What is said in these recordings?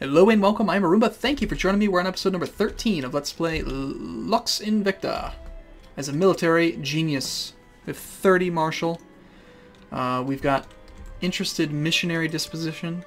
Hello and welcome, I'm Arumba. Thank you for joining me. We're on episode number 13 of Let's Play Lux Invicta. As a military genius, we have 30 martial. We've got interested missionary disposition,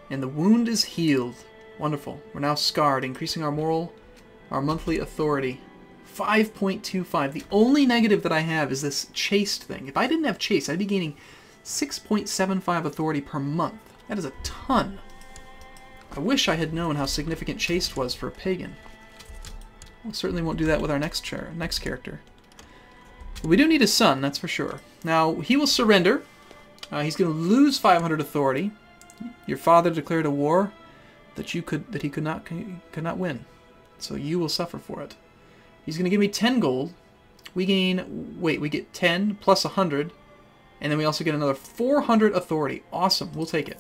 and the wound is healed. Wonderful. We're now scarred, increasing our monthly authority. 5.25. The only negative that I have is this chaste thing. If I didn't have chaste, I'd be gaining 6.75 authority per month. That is a ton. I wish I had known how significant chaste was for a pagan. We certainly won't do that with our next character. But we do need a son, that's for sure. Now, he will surrender. He's going to lose 500 authority. Your father declared a war that he could not win. So you will suffer for it. He's going to give me 10 gold. We get 10 plus 100. And then we also get another 400 authority. Awesome, we'll take it.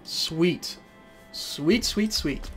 Sweet. Sweet, sweet, sweet.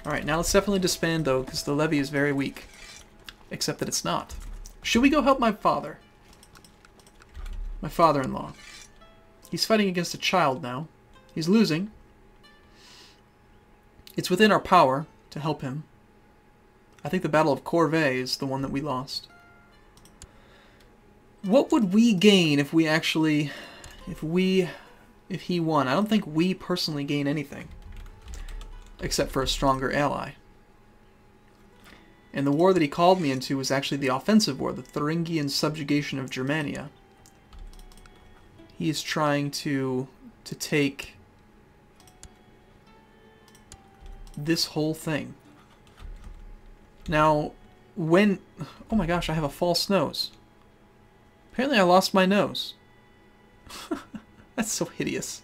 Alright, now let's definitely disband, though, because the levy is very weak. Except that it's not. Should we go help my father? My father-in-law. He's fighting against a child now. He's losing. It's within our power to help him. I think the Battle of Corvée is the one that we lost. What would we gain if we actually... If he won? I don't think we personally gain anything. Except for a stronger ally. And the war that he called me into was actually the offensive war, the Thuringian subjugation of Germania. He is trying to take this whole thing. Now, when... Oh my gosh, I have a false nose. Apparently I lost my nose. That's so hideous.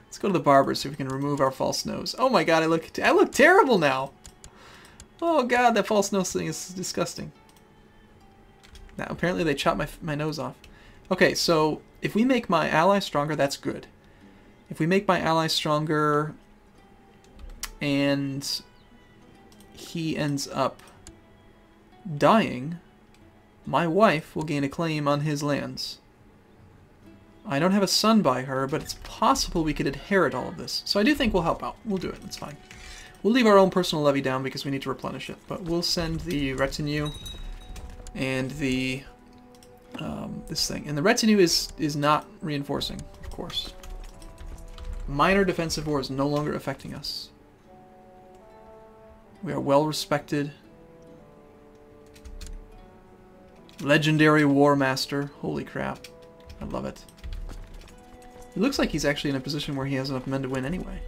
Let's go to the barber so we can remove our false nose. Oh my god, I look terrible now. Oh god, that false nose thing is disgusting. Now, apparently they chopped my nose off. Okay, so if we make my ally stronger, that's good. If we make my ally stronger and he ends up dying, my wife will gain a claim on his lands. I don't have a son by her, but it's possible we could inherit all of this. So I do think we'll help out. We'll do it. It's fine. We'll leave our own personal levy down because we need to replenish it. But we'll send the retinue and the this thing. And the retinue is not reinforcing, of course. Minor defensive war is no longer affecting us. We are well respected. Legendary War Master. Holy crap. I love it. It looks like he's actually in a position where he has enough men to win anyway.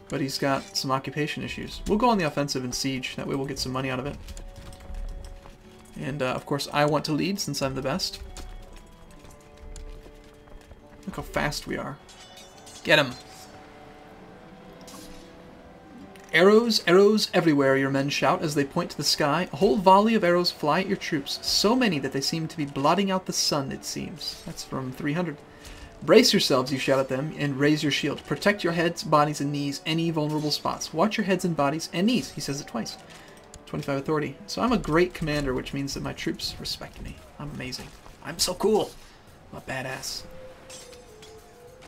But he's got some occupation issues. We'll go on the offensive and siege. That way we'll get some money out of it. And, of course, I want to lead since I'm the best. Look how fast we are. Get him! Arrows, arrows everywhere, your men shout as they point to the sky. A whole volley of arrows fly at your troops. So many that they seem to be blotting out the sun, it seems. That's from 300. Brace yourselves, you shout at them, and raise your shield. Protect your heads, bodies, and knees, any vulnerable spots. Watch your heads and bodies and knees. He says it twice. 25 authority. So I'm a great commander, which means that my troops respect me. I'm amazing. I'm so cool. I'm a badass.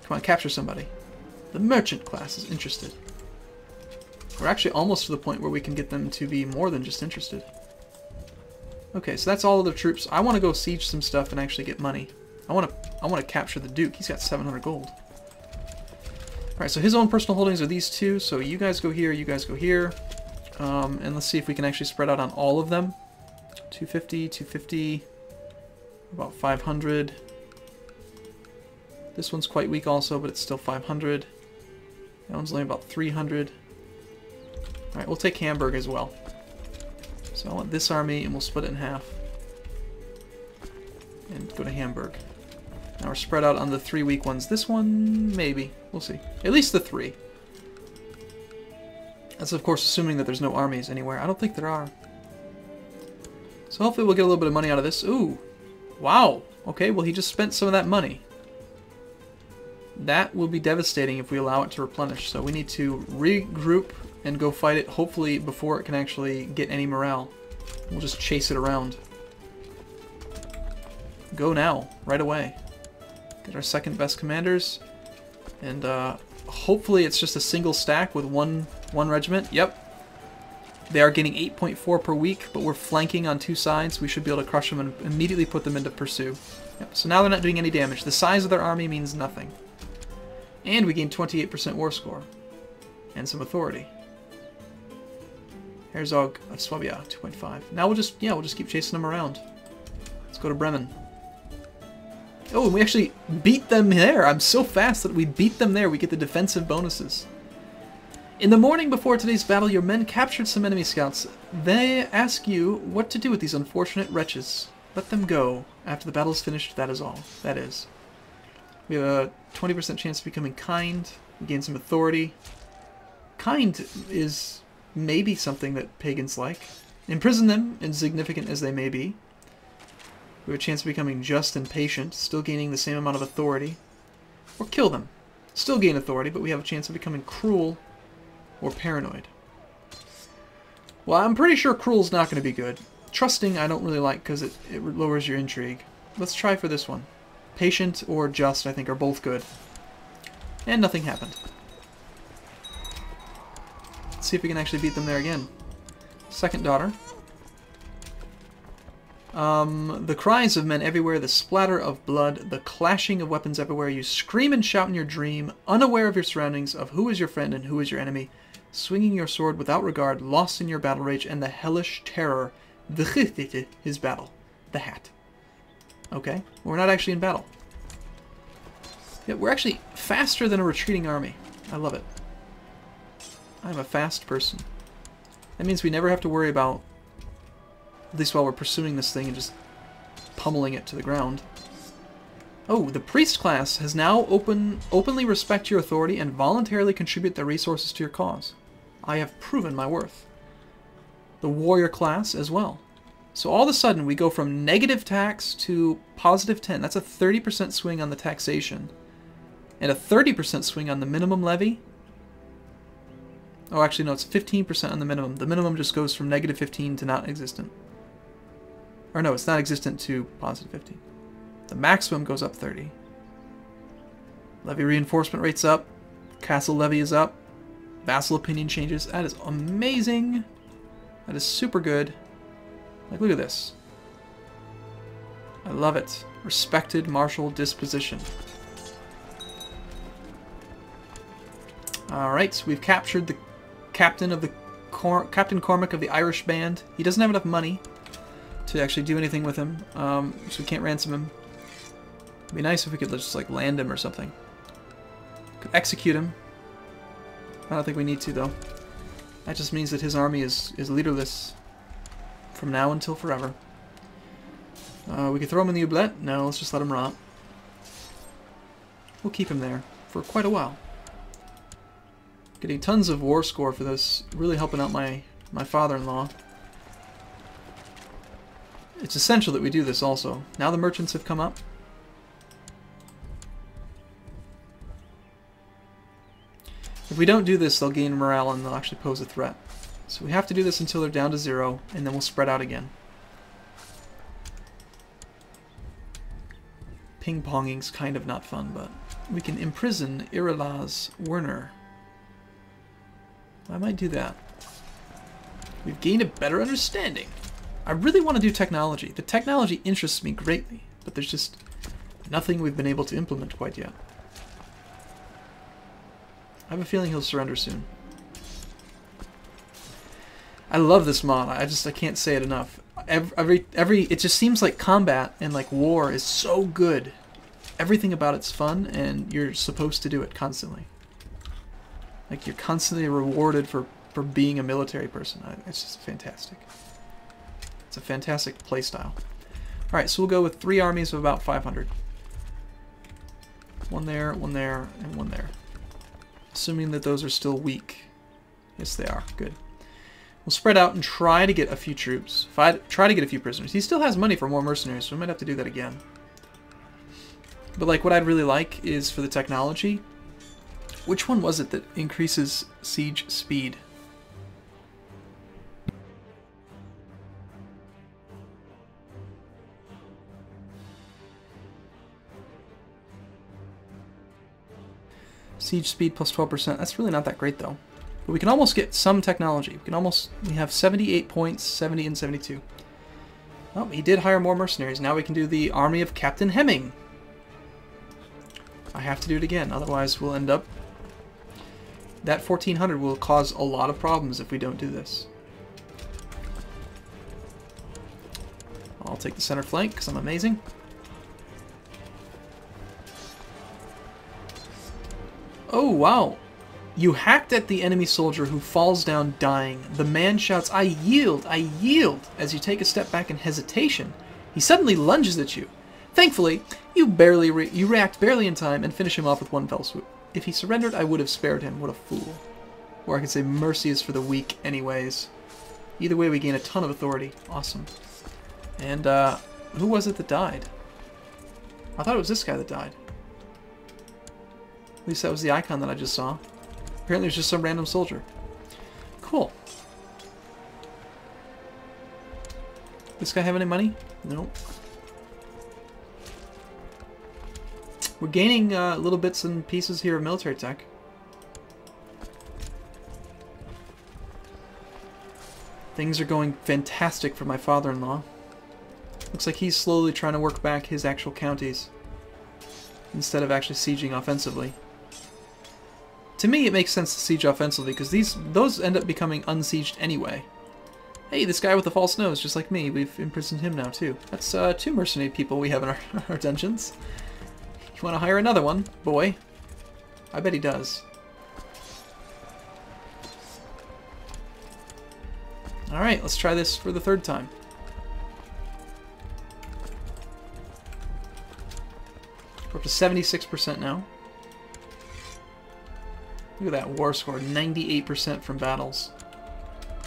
Come on, capture somebody. The merchant class is interested. We're actually almost to the point where we can get them to be more than just interested. Okay, so that's all of the troops. I want to go siege some stuff and actually get money. I want to capture the Duke. He's got 700 gold. Alright, so his own personal holdings are these two. So you guys go here, you guys go here. And let's see if we can actually spread out on all of them. 250, 250, about 500. This one's quite weak also, but it's still 500. That one's only about 300. Alright, we'll take Hamburg as well. So I want this army, and we'll split it in half. And go to Hamburg. Now we're spread out on the 3 weak ones. This one, maybe. We'll see. At least the 3. That's, of course, assuming that there's no armies anywhere. I don't think there are. So hopefully we'll get a little bit of money out of this. Ooh. Wow. Okay, well, he just spent some of that money. That will be devastating if we allow it to replenish. So we need to regroup and go fight it, hopefully before it can actually get any morale. We'll just chase it around. Go now, right away. Get our second best commanders, and hopefully it's just a single stack with one regiment. Yep. They are getting 8.4 per week, but we're flanking on 2 sides. We should be able to crush them and immediately put them into pursue. Yep. So now they're not doing any damage. The size of their army means nothing. And we gain 28% war score. And some authority. Herzog of Swabia, 2.5. Now we'll just keep chasing them around. Let's go to Bremen. Oh, and we actually beat them there. I'm so fast that we beat them there. We get the defensive bonuses. In the morning before today's battle, your men captured some enemy scouts. They ask you what to do with these unfortunate wretches. Let them go. After the battle is finished, that is all. That is. We have a 20% chance of becoming kind. We gain some authority. Kind is maybe something that pagans like. Imprison them, insignificant as they may be. We have a chance of becoming just and patient, still gaining the same amount of authority. Or kill them. Still gain authority, but we have a chance of becoming cruel or paranoid. Well, I'm pretty sure cruel's not going to be good. Trusting I don't really like because it lowers your intrigue. Let's try for this one. Patient or just, I think, are both good. And nothing happened. Let's see if we can actually beat them there again. Second daughter. The cries of men everywhere, the splatter of blood, the clashing of weapons everywhere. You scream and shout in your dream, unaware of your surroundings, of who is your friend and who is your enemy, swinging your sword without regard, lost in your battle rage, and the hellish terror, his battle, the hat. Okay, we're not actually in battle. Yeah, we're actually faster than a retreating army. I love it. I'm a fast person. That means we never have to worry about, at least while we're pursuing this thing and just pummeling it to the ground. Oh, the priest class has now openly respect your authority and voluntarily contribute their resources to your cause. I have proven my worth. The warrior class as well. So all of a sudden we go from negative tax to positive 10. That's a 30% swing on the taxation. And a 30% swing on the minimum levy. Oh, actually no, it's 15% on the minimum. The minimum just goes from negative 15 to not existent. Or no, it's not existent to positive 15. The maximum goes up 30. Levy reinforcement rate's up. Castle levy is up. Vassal opinion changes. That is amazing. That is super good. Like, look at this. I love it. Respected martial disposition. Alright, so we've captured the captain of the Captain Cormac of the Irish band. He doesn't have enough money to actually do anything with him, so we can't ransom him. It'd be nice if we could just like land him or something. Could execute him. I don't think we need to though. That just means that his army is leaderless from now until forever. We could throw him in the oubliette. No, let's just let him rot. We'll keep him there for quite a while. Getting tons of war score for this, really helping out my father-in-law. It's essential that we do this also. Now the merchants have come up. If we don't do this, they'll gain morale and they'll actually pose a threat. So we have to do this until they're down to 0, and then we'll spread out again. Ping-ponging's kind of not fun, but we can imprison Irilaz Werner. I might do that. We've gained a better understanding. I really want to do technology. The technology interests me greatly, but there's just nothing we've been able to implement quite yet. I have a feeling he'll surrender soon. I love this mod. I can't say it enough. It just seems like combat and like war is so good. Everything about it's fun, and you're supposed to do it constantly. Like, you're constantly rewarded for being a military person. It's just fantastic. It's a fantastic playstyle. Alright, so we'll go with 3 armies of about 500. One there, and one there. Assuming that those are still weak. Yes, they are. Good. We'll spread out and try to get a few troops. Try to get a few prisoners. He still has money for more mercenaries, so we might have to do that again. But, like, what I'd really like is for the technology. Which one was it that increases siege speed? Siege speed plus 12%. That's really not that great, though. But we can almost get some technology. We have 78 points, 70 and 72. Oh, he did hire more mercenaries. Now we can do the army of Captain Hemming. I have to do it again, otherwise we'll end up... That 1400 will cause a lot of problems if we don't do this. I'll take the center flank because I'm amazing. Oh, wow. You hacked at the enemy soldier who falls down dying. The man shouts, "I yield, I yield," as you take a step back in hesitation. He suddenly lunges at you. Thankfully, you react barely in time and finish him off with one fell swoop. If he surrendered, I would have spared him. What a fool. Or I could say mercy is for the weak anyways. Either way, we gain a ton of authority. Awesome. And, who was it that died? I thought it was this guy that died. At least that was the icon that I just saw. Apparently it was just some random soldier. Cool. This guy have any money? Nope. We're gaining little bits and pieces here of military tech. Things are going fantastic for my father-in-law. Looks like he's slowly trying to work back his actual counties instead of actually sieging offensively. To me, it makes sense to siege offensively because those end up becoming unsieged anyway. Hey, this guy with the false nose, just like me. We've imprisoned him now too. That's 2 mercenary people we have in our dungeons. You want to hire another one, boy? I bet he does. Alright, let's try this for the 3rd time. We're up to 76% now. Look at that war score, 98% from battles.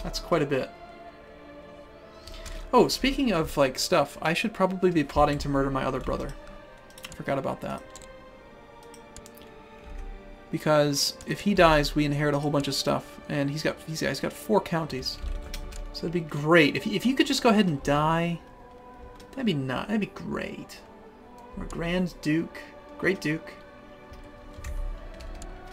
That's quite a bit. Oh, speaking of, like, stuff, I should probably be plotting to murder my other brother. I forgot about that. Because if he dies, we inherit a whole bunch of stuff. And he's got 4 counties. So it'd be great. If you could just go ahead and die, that'd be great. Or Grand Duke, Great Duke.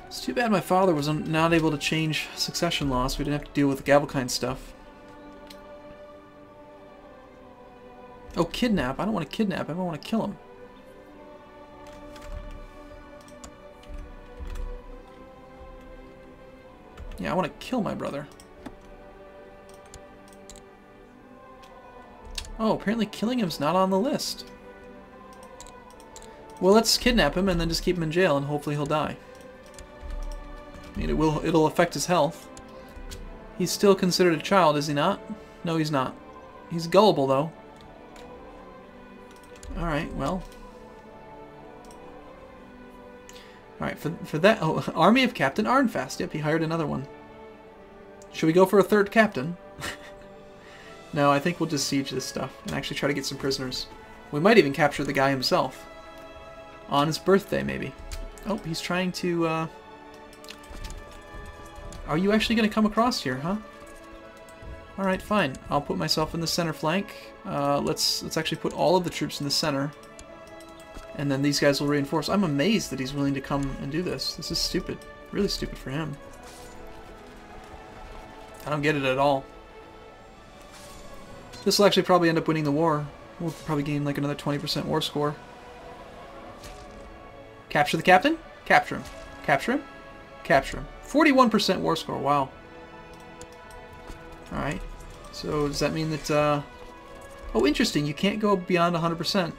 It's too bad my father was not able to change succession laws, so we didn't have to deal with the Gavelkind stuff. Oh, kidnap. I don't want to kidnap him. I want to kill him. Yeah, I want to kill my brother. Oh, apparently killing him's not on the list. Well, let's kidnap him and then just keep him in jail and hopefully he'll die. I mean, it'll affect his health. He's still considered a child, is he not? No, he's not. He's gullible, though. Alright, well. Alright, for that... Oh, Army of Captain Arnfast. Yep, he hired another one. Should we go for a 3rd captain? No, I think we'll just siege this stuff and actually try to get some prisoners. We might even capture the guy himself. On his birthday, maybe. Oh, he's trying to... Are you actually going to come across here, huh? Alright, fine. I'll put myself in the center flank. Let's actually put all of the troops in the center. And then these guys will reinforce. I'm amazed that he's willing to come and do this. This is stupid. Really stupid for him. I don't get it at all. This will actually probably end up winning the war. We'll probably gain like another 20% war score. Capture the captain? Capture him. Capture him? Capture him. 41% war score, wow. Alright. So does that mean that, Oh, interesting, you can't go beyond 100%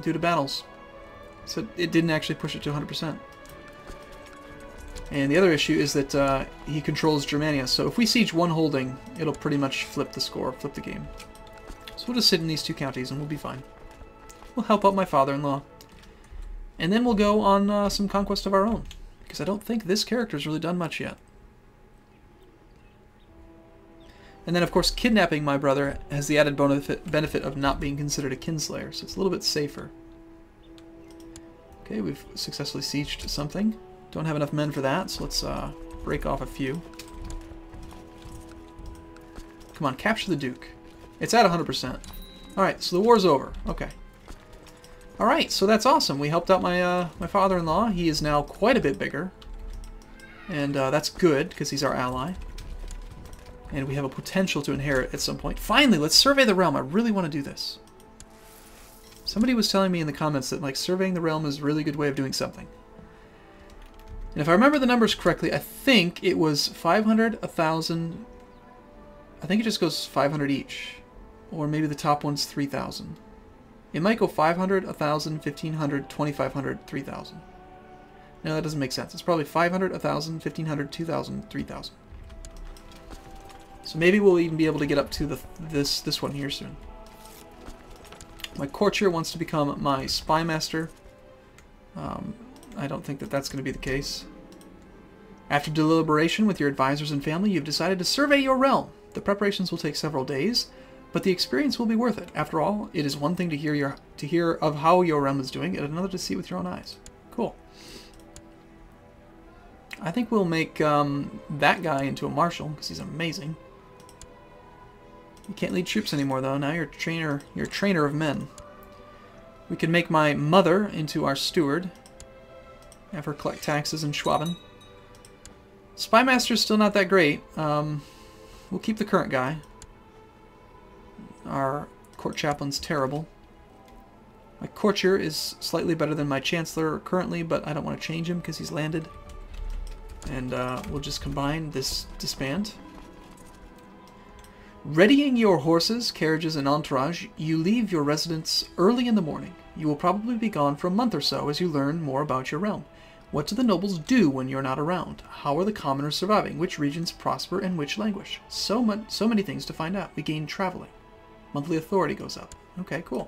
due to battles. So it didn't actually push it to 100%. And the other issue is that he controls Germania, so if we siege one holding, it'll pretty much flip the score, flip the game. So we'll just sit in these 2 counties and we'll be fine. We'll help out my father-in-law. And then we'll go on some conquest of our own. Because I don't think this character's really done much yet. And then, of course, kidnapping my brother has the added benefit of not being considered a kinslayer, so it's a little bit safer. Okay, we've successfully sieged something. Don't have enough men for that, so let's break off a few. Come on, capture the Duke. It's at 100%. Alright, so the war's over. Okay. Alright, so that's awesome. We helped out my my father-in-law. He is now quite a bit bigger. And that's good, because he's our ally. And we have a potential to inherit at some point. Finally, let's survey the realm. I really want to do this. Somebody was telling me in the comments that like surveying the realm is a really good way of doing something. And if I remember the numbers correctly, I think it was 500, 1,000... I think it just goes 500 each. Or maybe the top one's 3,000. It might go 500, 1,000, 1,500, 2,500, 3,000. No, that doesn't make sense. It's probably 500, 1,000, 1,500, 2,000, 3,000. So maybe we'll even be able to get up to this one here soon. My courtier wants to become my spy master. I don't think that that's going to be the case. After deliberation with your advisors and family, you've decided to survey your realm. The preparations will take several days, but the experience will be worth it. After all, it is one thing to hear of how your realm is doing, and another to see with your own eyes. Cool. I think we'll make that guy into a marshal because he's amazing. You can't lead troops anymore, though. Now you're a trainer of men. We can make my mother into our steward. Have her collect taxes in Schwaben. Spymaster's still not that great. We'll keep the current guy. Our court chaplain's terrible. My courtier is slightly better than my chancellor currently, but I don't want to change him because he's landed. And we'll just combine this disband. Readying your horses, carriages, and entourage, you leave your residence early in the morning. You will probably be gone for a month or so as you learn more about your realm. What do the nobles do when you're not around? How are the commoners surviving? Which regions prosper and which languish? So many things to find out. We gain traveling. Monthly authority goes up. Okay, cool.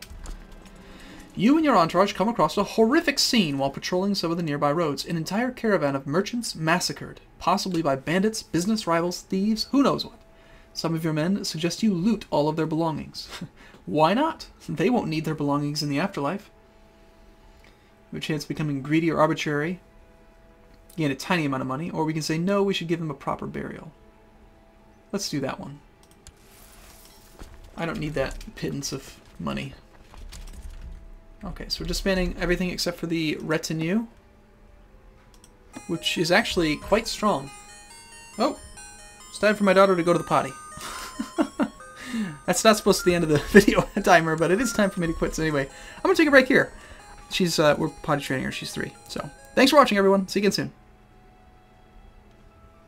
You and your entourage come across a horrific scene while patrolling some of the nearby roads. An entire caravan of merchants massacred, possibly by bandits, business rivals, thieves, who knows what. Some of your men suggest you loot all of their belongings. Why not? They won't need their belongings in the afterlife. We have a chance of becoming greedy or arbitrary. Gain a tiny amount of money, or we can say no, we should give them a proper burial. Let's do that one. I don't need that pittance of money. Okay, so we're disbanding everything except for the retinue, which is actually quite strong. Oh, it's time for my daughter to go to the potty. That's not supposed to be the end of the video timer, but it is time for me to quit. So anyway, I'm going to take a break here. We're potty training her. She's 3. So thanks for watching, everyone. See you again soon.